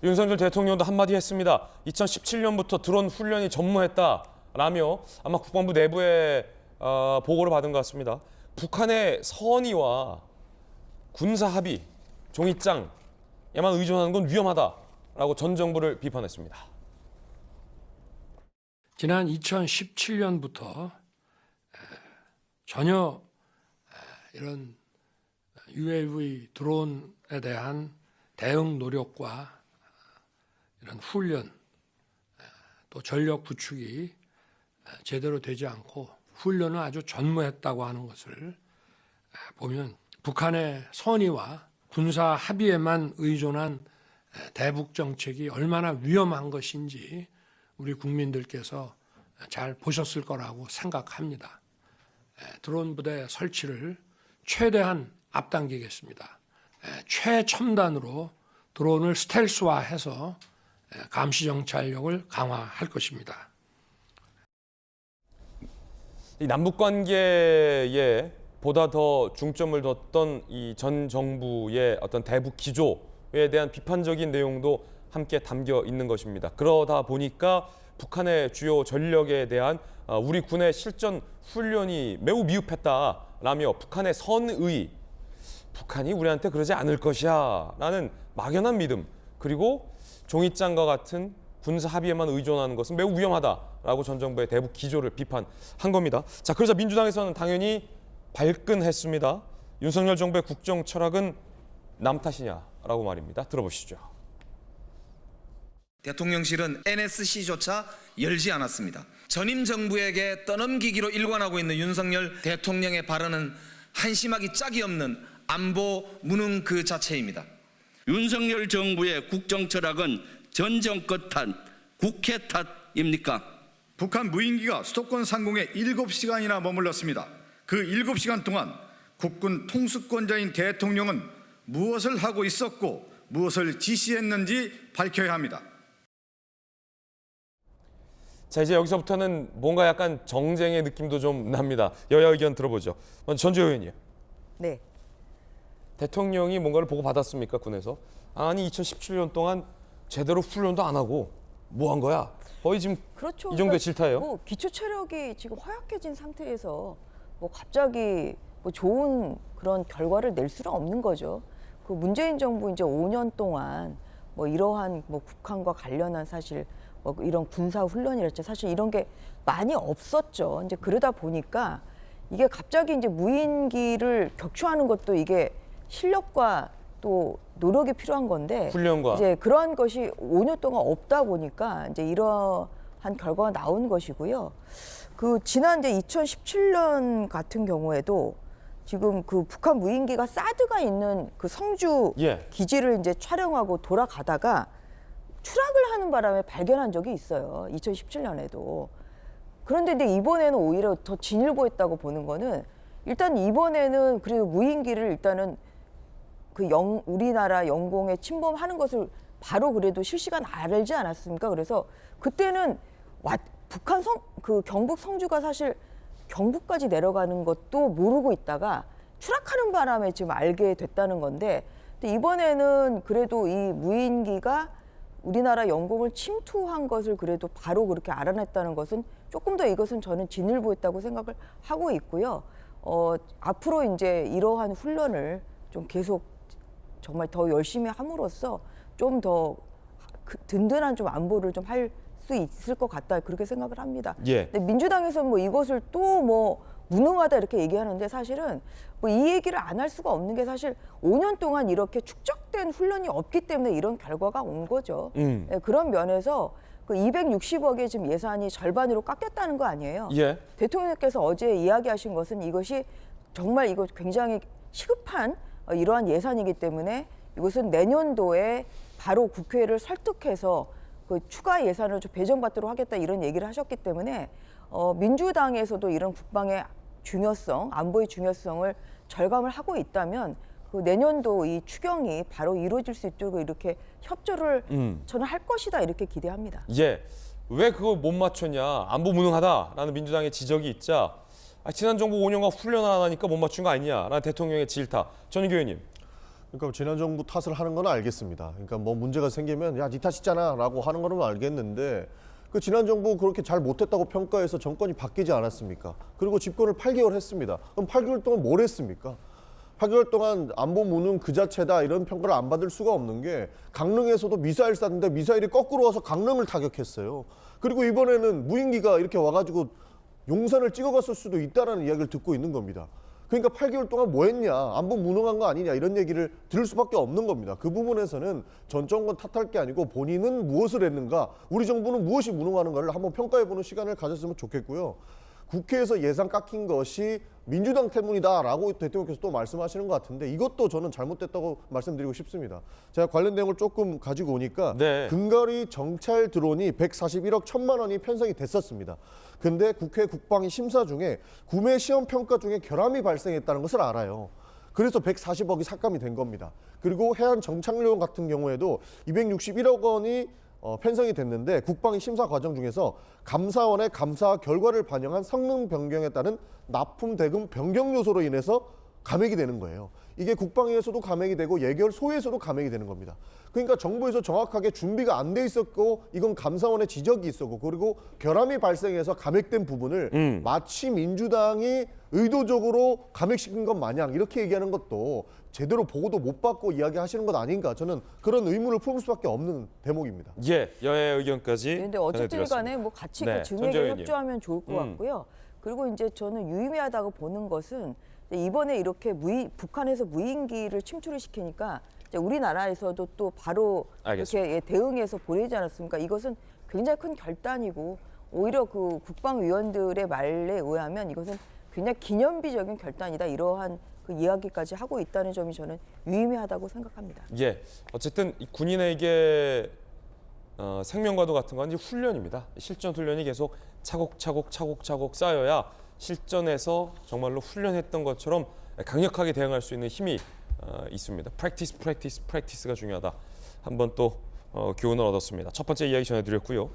윤석열 대통령도 한마디 했습니다. 2017년부터 드론 훈련이 전무했다라며 아마 국방부 내부에 보고를 받은 것 같습니다. 북한의 선의와 군사 합의, 종이장에만 의존하는 건 위험하다라고 전 정부를 비판했습니다. 지난 2017년부터 전혀 이런 UAV 드론에 대한 대응 노력과 이런 훈련 또 전력 구축이 제대로 되지 않고 훈련을 아주 전무했다고 하는 것을 보면 북한의 선의와 군사 합의에만 의존한 대북 정책이 얼마나 위험한 것인지 우리 국민들께서 잘 보셨을 거라고 생각합니다. 드론 부대 설치를 최대한 앞당기겠습니다. 최첨단으로 드론을 스텔스화해서 감시 정찰력을 강화할 것입니다. 이 남북 관계에 보다 더 중점을 뒀던 이 전 정부의 어떤 대북 기조에 대한 비판적인 내용도 함께 담겨 있는 것입니다. 그러다 보니까 북한의 주요 전력에 대한 우리 군의 실전 훈련이 매우 미흡했다라며 북한의 선의, 북한이 우리한테 그러지 않을 것이야 라는 막연한 믿음, 그리고 종이장과 같은 군사 합의에만 의존하는 것은 매우 위험하다라고 전 정부의 대북 기조를 비판한 겁니다. 자, 그러자 민주당에서는 당연히 발끈했습니다. 윤석열 정부의 국정 철학은 남 탓이냐라고 말입니다. 들어보시죠. 대통령실은 NSC조차 열지 않았습니다. 전임 정부에게 떠넘기기로 일관하고 있는 윤석열 대통령의 발언은 한심하기 짝이 없는 안보 무능 그 자체입니다. 윤석열 정부의 국정 철학은 전 정권 탓, 국회 탓입니까? 북한 무인기가 수도권 상공에 7시간이나 머물렀습니다. 그 7시간 동안 국군 통수권자인 대통령은 무엇을 하고 있었고 무엇을 지시했는지 밝혀야 합니다. 자, 이제 여기서부터는 뭔가 약간 정쟁의 느낌도 좀 납니다. 여야 의견 들어보죠. 먼저 전주현 의원이요. 네. 대통령이 뭔가를 보고받았습니까, 군에서? 아니, 2017년 동안 제대로 훈련도 안 하고 뭐 한 거야? 거의 지금 그렇죠. 이 정도의 질타예요. 뭐 기초 체력이 지금 허약해진 상태에서 뭐 갑자기 뭐 좋은 그런 결과를 낼 수는 없는 거죠. 그 문재인 정부 이제 5년 동안 뭐 이러한 뭐 북한과 관련한 사실 뭐 이런 군사 훈련이랄지 사실 이런 게 많이 없었죠. 이제 그러다 보니까 이게 갑자기 이제 무인기를 격추하는 것도 이게 실력과 또 노력이 필요한 건데 훈련과 이제 그러한 것이 5년 동안 없다 보니까 이제 이러한 결과가 나온 것이고요. 그 지난 이제 2017년 같은 경우에도 지금 그 북한 무인기가 사드가 있는 그 성주 기지를 이제 촬영하고 돌아가다가 추락을 하는 바람에 발견한 적이 있어요. 2017년에도. 그런데 이제 이번에는 오히려 더 진일보했다고 보는 거는 일단 이번에는 그래도 무인기를 일단은 그 우리나라 영공에 침범하는 것을 바로 그래도 실시간 알지 않았습니까? 그래서 그때는 북한 그 경북 성주가 사실 경북까지 내려가는 것도 모르고 있다가 추락하는 바람에 지금 알게 됐다는 건데 이번에는 그래도 이 무인기가 우리나라 영공을 침투한 것을 그래도 바로 그렇게 알아냈다는 것은 조금 더 이것은 저는 진일보했다고 생각을 하고 있고요. 앞으로 이제 이러한 훈련을 좀 계속 정말 더 열심히 함으로써 좀 더 든든한 좀 안보를 좀 할 수 있을 것 같다 그렇게 생각을 합니다. 근데 민주당에서는 뭐 이것을 또 뭐 무능하다 이렇게 얘기하는데 사실은 뭐 이 얘기를 안 할 수가 없는 게 사실 5년 동안 이렇게 축적된 훈련이 없기 때문에 이런 결과가 온 거죠. 네, 그런 면에서 그 260억의 지금 예산이 절반으로 깎였다는 거 아니에요? 대통령께서 어제 이야기하신 것은 이것이 정말 이거 굉장히 시급한 이러한 예산이기 때문에 이것은 내년도에 바로 국회를 설득해서 그 추가 예산을 좀 배정받도록 하겠다 이런 얘기를 하셨기 때문에 민주당에서도 이런 국방의 중요성, 안보의 중요성을 절감을 하고 있다면 그 내년도 이 추경이 바로 이루어질 수 있도록 이렇게 협조를 저는 할 것이다 이렇게 기대합니다. 왜 그거 못 맞췄냐, 안보 무능하다라는 민주당의 지적이 있자 지난 정부 5년간 훈련 안 하니까 못 맞춘 거 아니냐라는 대통령의 질타. 전인규 의원님. 그러니까 지난 정부 탓을 하는 건 알겠습니다. 그러니까 뭐 문제가 생기면 야, 네 탓이잖아라고 하는 거는 알겠는데 그 지난 정부 그렇게 잘 못했다고 평가해서 정권이 바뀌지 않았습니까? 그리고 집권을 8개월 했습니다. 그럼 8개월 동안 뭘 했습니까? 8개월 동안 안보 무능 그 자체다 이런 평가를 안 받을 수가 없는 게 강릉에서도 미사일 쐈는데 미사일이 거꾸로 와서 강릉을 타격했어요. 그리고 이번에는 무인기가 이렇게 와가지고 용산을 찍어갔을 수도 있다라는 이야기를 듣고 있는 겁니다. 그러니까 8개월 동안 뭐 했냐, 안보 무능한 거 아니냐 이런 얘기를 들을 수밖에 없는 겁니다. 그 부분에서는 전 정권 탓할 게 아니고 본인은 무엇을 했는가, 우리 정부는 무엇이 무능한가를 한번 평가해보는 시간을 가졌으면 좋겠고요. 국회에서 예산 깎인 것이 민주당 때문이다라고 대통령께서 또 말씀하시는 것 같은데 이것도 저는 잘못됐다고 말씀드리고 싶습니다. 제가 관련 내용을 조금 가지고 오니까 네. 근거리 정찰 드론이 141억 1천만 원이 편성이 됐었습니다. 근데 국회 국방위 심사 중에 구매 시험 평가 중에 결함이 발생했다는 것을 알아요. 그래서 140억이 삭감이 된 겁니다. 그리고 해안 정착용 같은 경우에도 261억 원이 편성이 됐는데 국방위 심사 과정 중에서 감사원의 감사 결과를 반영한 성능 변경에 따른 납품 대금 변경 요소로 인해서 감액이 되는 거예요. 이게 국방위에서도 감액이 되고 예결 소에서도 감액이 되는 겁니다. 그러니까 정부에서 정확하게 준비가 안 돼 있었고 이건 감사원의 지적이 있었고 그리고 결함이 발생해서 감액된 부분을 마치 민주당이 의도적으로 감액시킨 것 마냥 이렇게 얘기하는 것도 제대로 보고도 못 받고 이야기하시는 것 아닌가, 저는 그런 의문을 품을 수밖에 없는 대목입니다. 예, 여야의 의견까지 근데 어쨌든 전해드렸습니다. 간에 뭐 같이 네, 그 증액에 손재현님. 협조하면 좋을 것 같고요. 그리고 이제 저는 유의미하다고 보는 것은 이번에 이렇게 북한에서 무인기를 침투를 시키니까 이제 우리나라에서도 또 바로 알겠습니다. 이렇게 대응해서 보내지 않았습니까? 이것은 굉장히 큰 결단이고 오히려 그 국방위원들의 말에 의하면 이것은 굉장히 기념비적인 결단이다. 이러한 그 이야기까지 하고 있다는 점이 저는 유의미하다고 생각합니다. 예, 어쨌든 이 군인에게 생명과도 같은 건 이제 훈련입니다. 실전 훈련이 계속 차곡차곡 쌓여야 실전에서 정말로 훈련했던 것처럼 강력하게 대응할 수 있는 힘이 있습니다. 프랙티스가 중요하다. 한번 또 교훈을 얻었습니다. 첫 번째 이야기 전해드렸고요.